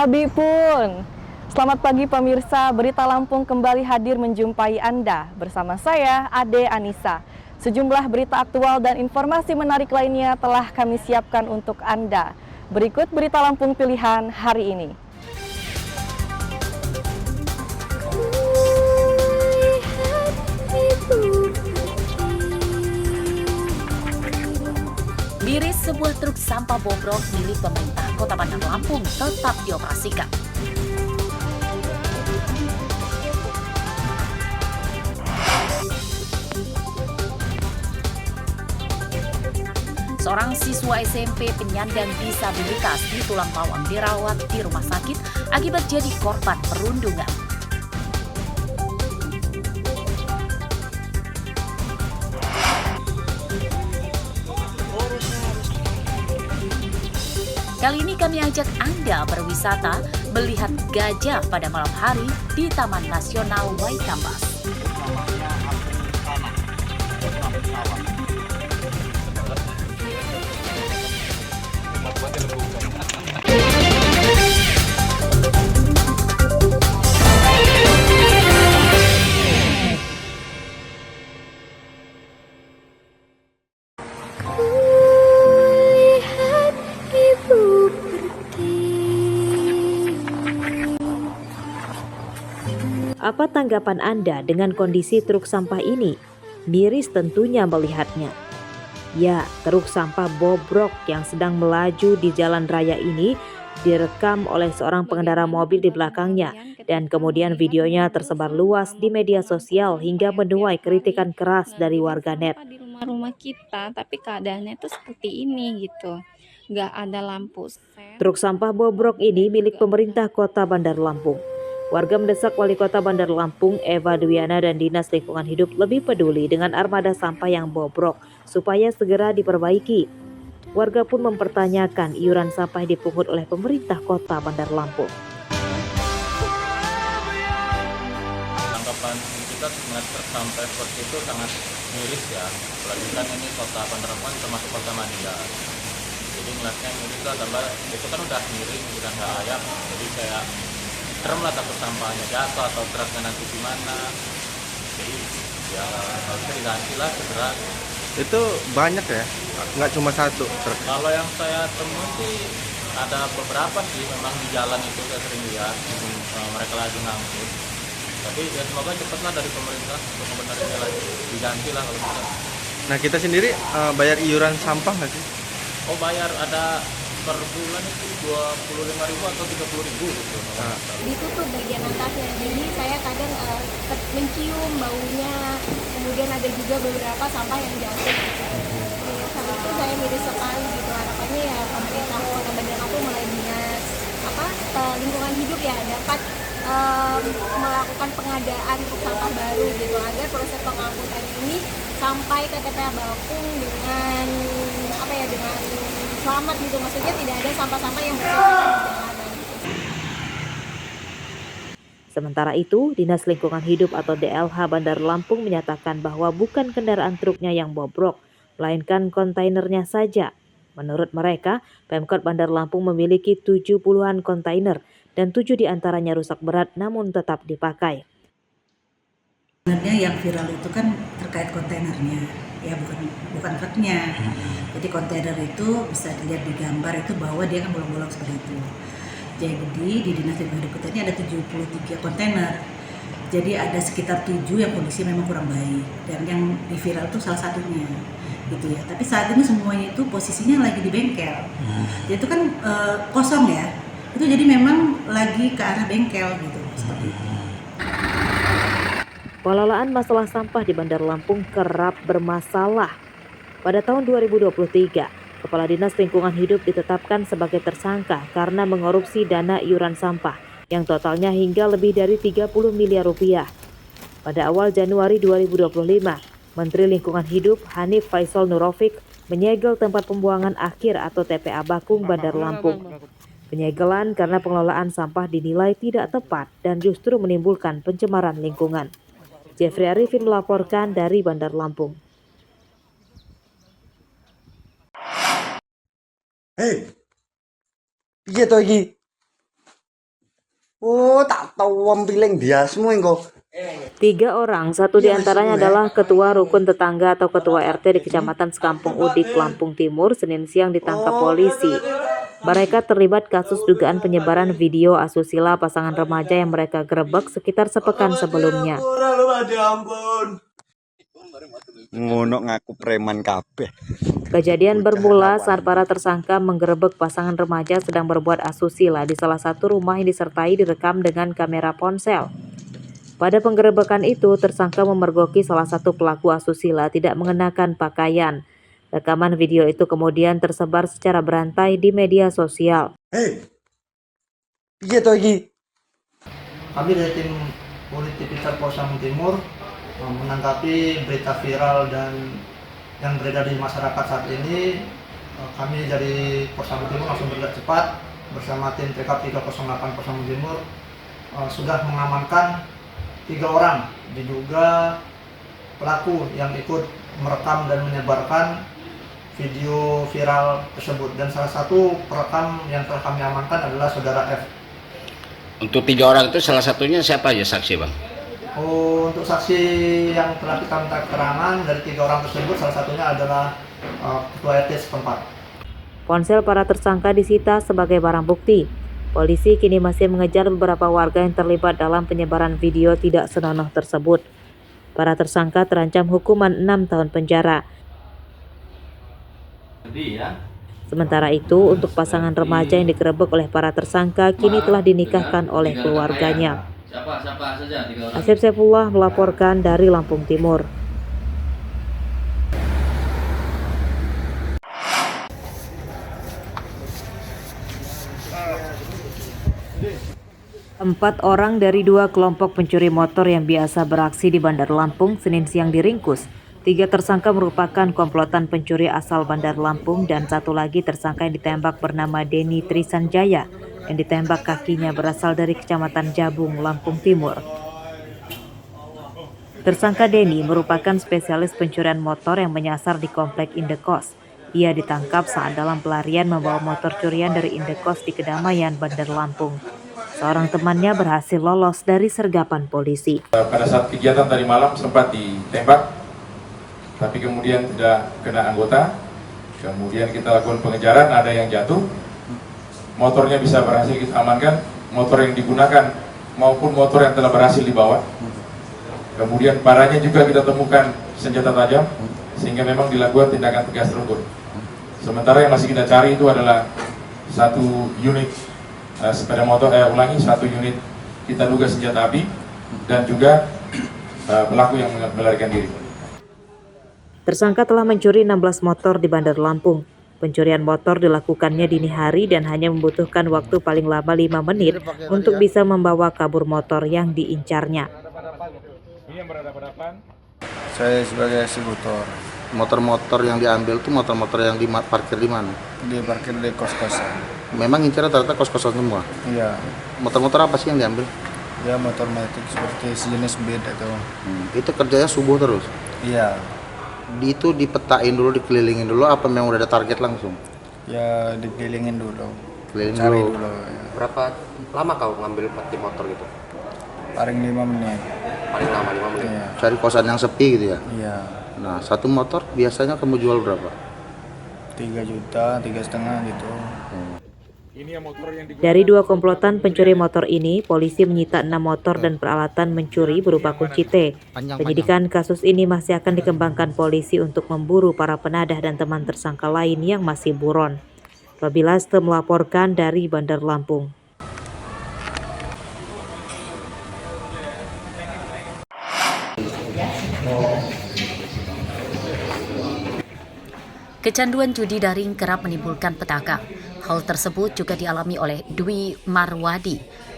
Sabi pun. Selamat pagi pemirsa, Berita Lampung kembali hadir menjumpai Anda. Bersama saya, Ade Anissa. Sejumlah berita aktual dan informasi menarik lainnya telah kami siapkan untuk Anda. Berikut Berita Lampung pilihan hari ini. Miris sebuah truk sampah bobrok milik pemerintah Kota Bandar Lampung tetap dioperasikan. Seorang siswa SMP penyandang disabilitas di Tulang Bawang dirawat di rumah sakit akibat jadi korban perundungan. Kali ini kami ajak Anda berwisata melihat gajah pada malam hari di Taman Nasional Waikambas. Apa tanggapan Anda dengan kondisi truk sampah ini? Miris tentunya melihatnya. Ya, truk sampah bobrok yang sedang melaju di jalan raya ini direkam oleh seorang pengendara mobil di belakangnya dan kemudian videonya tersebar luas di media sosial hingga menuai kritikan keras dari warganet. Di rumah-rumah kita, tapi keadaannya itu seperti ini gitu. Nggak ada lampu sen. Truk sampah bobrok ini milik pemerintah Kota Bandar Lampung. Warga mendesak Wali Kota Bandar Lampung, Eva Dwiana dan Dinas Lingkungan Hidup lebih peduli dengan armada sampah yang bobrok supaya segera diperbaiki. Warga pun mempertanyakan iuran sampah yang dipungut oleh pemerintah Kota Bandar Lampung. Tanggapan kita melihat truk sampah seperti itu sangat miris ya, apalagi kan ini Kota Bandar Lampung termasuk kota manja. Jadi ngeliatnya miris lah, tambah itu kan udah miring, udah nggak layak, jadi kayak serem lah takut sampahnya jatuh atau truknya nanti gimana. Jadi ya harusnya diganti lah segera. Itu banyak ya? Nggak cuma satu truk? Kalau yang saya temui sih ada beberapa sih, memang di jalan itu saya sering lihat mereka lagi ngangkut. Tapi ya semoga cepatlah dari pemerintah untuk membenarnya lagi, diganti lah kalau bisa. Nah kita sendiri bayar iuran sampah nggak sih? Oh bayar, ada per bulan itu 25.000 atau 30.000 gitu. Ditutup bagian atasnya, jadi saya kadang mencium baunya, kemudian ada juga beberapa sampah yang jatuh gitu. Ya, saat itu saya miris sekali gitu, harapannya ya pemerintah Kota Bandar Lampung mulai dinas lingkungan hidup ya dapat melakukan pengadaan truk sampah baru gitu, agar proses pengangkutan ini sampai ke TPA Balkung dengan dengan selamat gitu, maksudnya tidak ada sampah-sampah yang berserakan di jalanan. Sementara itu, Dinas Lingkungan Hidup atau DLH Bandar Lampung menyatakan bahwa bukan kendaraan truknya yang bobrok, melainkan kontainernya saja. Menurut mereka, Pemkot Bandar Lampung memiliki 70-an kontainer dan 7 diantaranya rusak berat namun tetap dipakai. Sebenarnya yang viral itu kan terkait kontainernya, ya bukan truknya. Jadi kontainer itu bisa dilihat di gambar itu bahwa dia kan bolong-bolong seperti itu. Jadi di Dinas Lingkungan Hidup ini ada 73 kontainer. Jadi ada sekitar 7 yang kondisi memang kurang baik, dan yang di viral itu salah satunya gitu ya. Tapi saat ini semuanya itu posisinya lagi di bengkel. Jadi itu kan kosong ya. Itu jadi memang lagi ke arah bengkel gitu, seperti itu. Pengelolaan masalah sampah di Bandar Lampung kerap bermasalah. Pada tahun 2023, Kepala Dinas Lingkungan Hidup ditetapkan sebagai tersangka karena mengorupsi dana iuran sampah yang totalnya hingga lebih dari 30 miliar rupiah. Pada awal Januari 2025, Menteri Lingkungan Hidup Hanif Faisal Nurofik menyegel tempat pembuangan akhir atau TPA Bakung Bandar Lampung. Penyegelan karena pengelolaan sampah dinilai tidak tepat dan justru menimbulkan pencemaran lingkungan. Jeffrey Arifin melaporkan dari Bandar Lampung. Hei, piye to iki? Oh, tak tahu ambileng dia semua engko. 3 orang, satu diantaranya adalah ketua rukun tetangga atau ketua RT di Kecamatan Sekampung Udik, Lampung Timur, Senin siang ditangkap polisi. Mereka terlibat kasus dugaan penyebaran video asusila pasangan remaja yang mereka gerebek sekitar sepekan sebelumnya. Ngono ngaku preman kabeh. Kejadian bermula saat para tersangka menggerebek pasangan remaja sedang berbuat asusila di salah satu rumah yang disertai direkam dengan kamera ponsel. Pada penggerebekan itu, tersangka memergoki salah satu pelaku asusila tidak mengenakan pakaian. Rekaman video itu kemudian tersebar secara berantai di media sosial. Hei. Piye to iki? Kami dari tim politik Polda Timur menanggapi berita viral dan yang beredar di masyarakat saat ini. Kami dari Polda Timur langsung bergerak cepat bersama tim TK 308 Polda Timur sudah mengamankan 3 orang diduga pelaku yang ikut merekam dan menyebarkan video viral tersebut, dan salah satu perekam yang telah kami amankan adalah saudara F. Untuk 3 orang itu salah satunya siapa aja saksi, Bang? Untuk saksi yang telah kita minta keterangan dari 3 orang tersebut, salah satunya adalah ketua RT setempat. Ponsel para tersangka disita sebagai barang bukti. Polisi kini masih mengejar beberapa warga yang terlibat dalam penyebaran video tidak senonoh tersebut. Para tersangka terancam hukuman 6 tahun penjara. Sementara itu, untuk pasangan remaja yang digerebek oleh para tersangka kini telah dinikahkan oleh keluarganya. Asep Saifullah melaporkan dari Lampung Timur. Empat orang dari 2 kelompok pencuri motor yang biasa beraksi di Bandar Lampung Senin siang diringkus. 3 tersangka merupakan komplotan pencuri asal Bandar Lampung dan 1 lagi tersangka yang ditembak bernama Denny Trisanjaya yang ditembak kakinya berasal dari Kecamatan Jabung, Lampung Timur. Tersangka Denny merupakan spesialis pencurian motor yang menyasar di komplek Indekos. Ia ditangkap saat dalam pelarian membawa motor curian dari Indekos di Kedamaian, Bandar Lampung. Seorang temannya berhasil lolos dari sergapan polisi. Pada saat kegiatan tadi malam sempat ditembak, tapi kemudian tidak kena anggota. Kemudian kita lakukan pengejaran, ada yang jatuh. Motornya bisa berhasil kita amankan, motor yang digunakan maupun motor yang telah berhasil dibawa. Kemudian padanya juga kita temukan senjata tajam, sehingga memang dilakukan tindakan tegas terukur. Sementara yang masih kita cari itu adalah 1 unit sepeda motor, 1 unit kita duga senjata api dan juga pelaku yang melarikan diri. Tersangka telah mencuri 16 motor di Bandar Lampung. Pencurian motor dilakukannya dini hari dan hanya membutuhkan waktu paling lama 5 menit untuk bisa membawa kabur motor yang diincarnya. Saya sebagai eksekutor. Motor-motor yang diambil itu motor-motor yang diparkir di mana? Diparkir di kos-kosan. Memang incarnya ternyata kos-kosan semua? Iya. Motor-motor apa sih yang diambil? Ya motor metik seperti sejenis bed itu. Itu kerjanya subuh terus? Iya. Itu dipetain dulu, dikelilingin dulu, apa memang udah ada target langsung? Ya dikelilingin dulu. Kelilingin Cari dulu. ya. Berapa lama kau ngambil peti motor gitu? Paling 5 menit. Paling lama 5 menit? Iya. Cari kosan yang sepi gitu ya? Iya. Nah, 1 motor biasanya kamu jual berapa? 3 juta, 3,5 gitu. Dari 2 komplotan pencuri motor ini, polisi menyita 6 motor dan peralatan mencuri berupa kunci T. Penyidikan kasus ini masih akan dikembangkan polisi untuk memburu para penadah dan teman tersangka lain yang masih buron. Robi Laste melaporkan dari Bandar Lampung. Kecanduan judi daring kerap menimbulkan petaka. Hal tersebut juga dialami oleh Dwi Marwadi,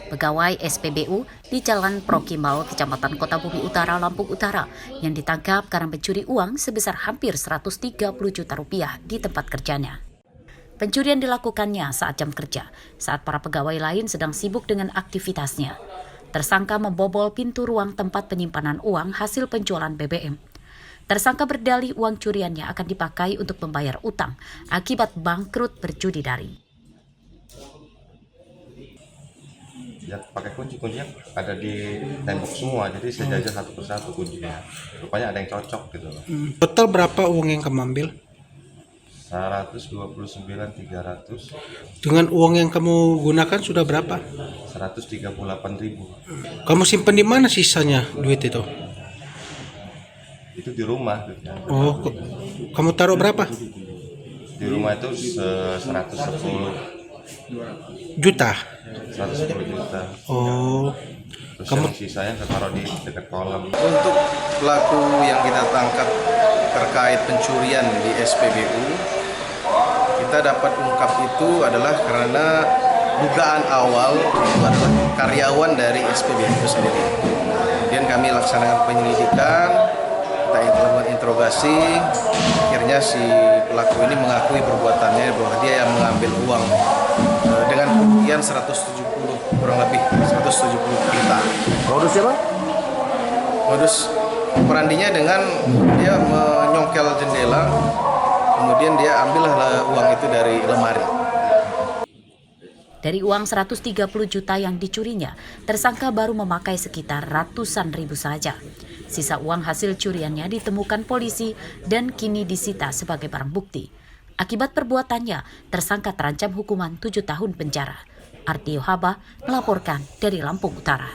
pegawai SPBU di Jalan Prokimal, Kecamatan Kota Bumi Utara, Lampung Utara, yang ditangkap karena mencuri uang sebesar hampir 130 juta rupiah di tempat kerjanya. Pencurian dilakukannya saat jam kerja, saat para pegawai lain sedang sibuk dengan aktivitasnya. Tersangka membobol pintu ruang tempat penyimpanan uang hasil penjualan BBM. Tersangka berdalih uang curiannya akan dipakai untuk membayar utang akibat bangkrut berjudi daring. ya pakai kuncinya ada di tembok semua, jadi saya jajah satu persatu kuncinya. Rupanya ada yang cocok gitu loh. Total berapa uang yang kamu ambil? 129.300. Dengan uang yang kamu gunakan sudah berapa? 138.000. Kamu simpan di mana sisanya duit itu? Itu di rumah gitu. Oh, kamu taruh berapa? Di rumah itu 110 juta. 110 juta. Oh. Terus Kamu yang sisanya saya taruh di dekat kolam. Untuk pelaku yang kita tangkap terkait pencurian di SPBU, kita dapat ungkap itu adalah karena dugaan awal itu adalah karyawan dari SPBU itu sendiri. Kemudian kami laksanakan penyelidikan, kita lakukan interogasi, akhirnya si pelaku ini mengakui perbuatannya bahwa dia yang mengambil uang dengan kerugian 170, kurang lebih 170 juta. Modusnya Bang? Modus operandinya dengan dia menyongkel jendela, kemudian dia ambillah uang itu dari lemari. Dari uang 130 juta yang dicurinya, tersangka baru memakai sekitar ratusan ribu saja. Sisa uang hasil curiannya ditemukan polisi dan kini disita sebagai barang bukti. Akibat perbuatannya, tersangka terancam hukuman 7 tahun penjara. Artio Haba melaporkan dari Lampung Utara.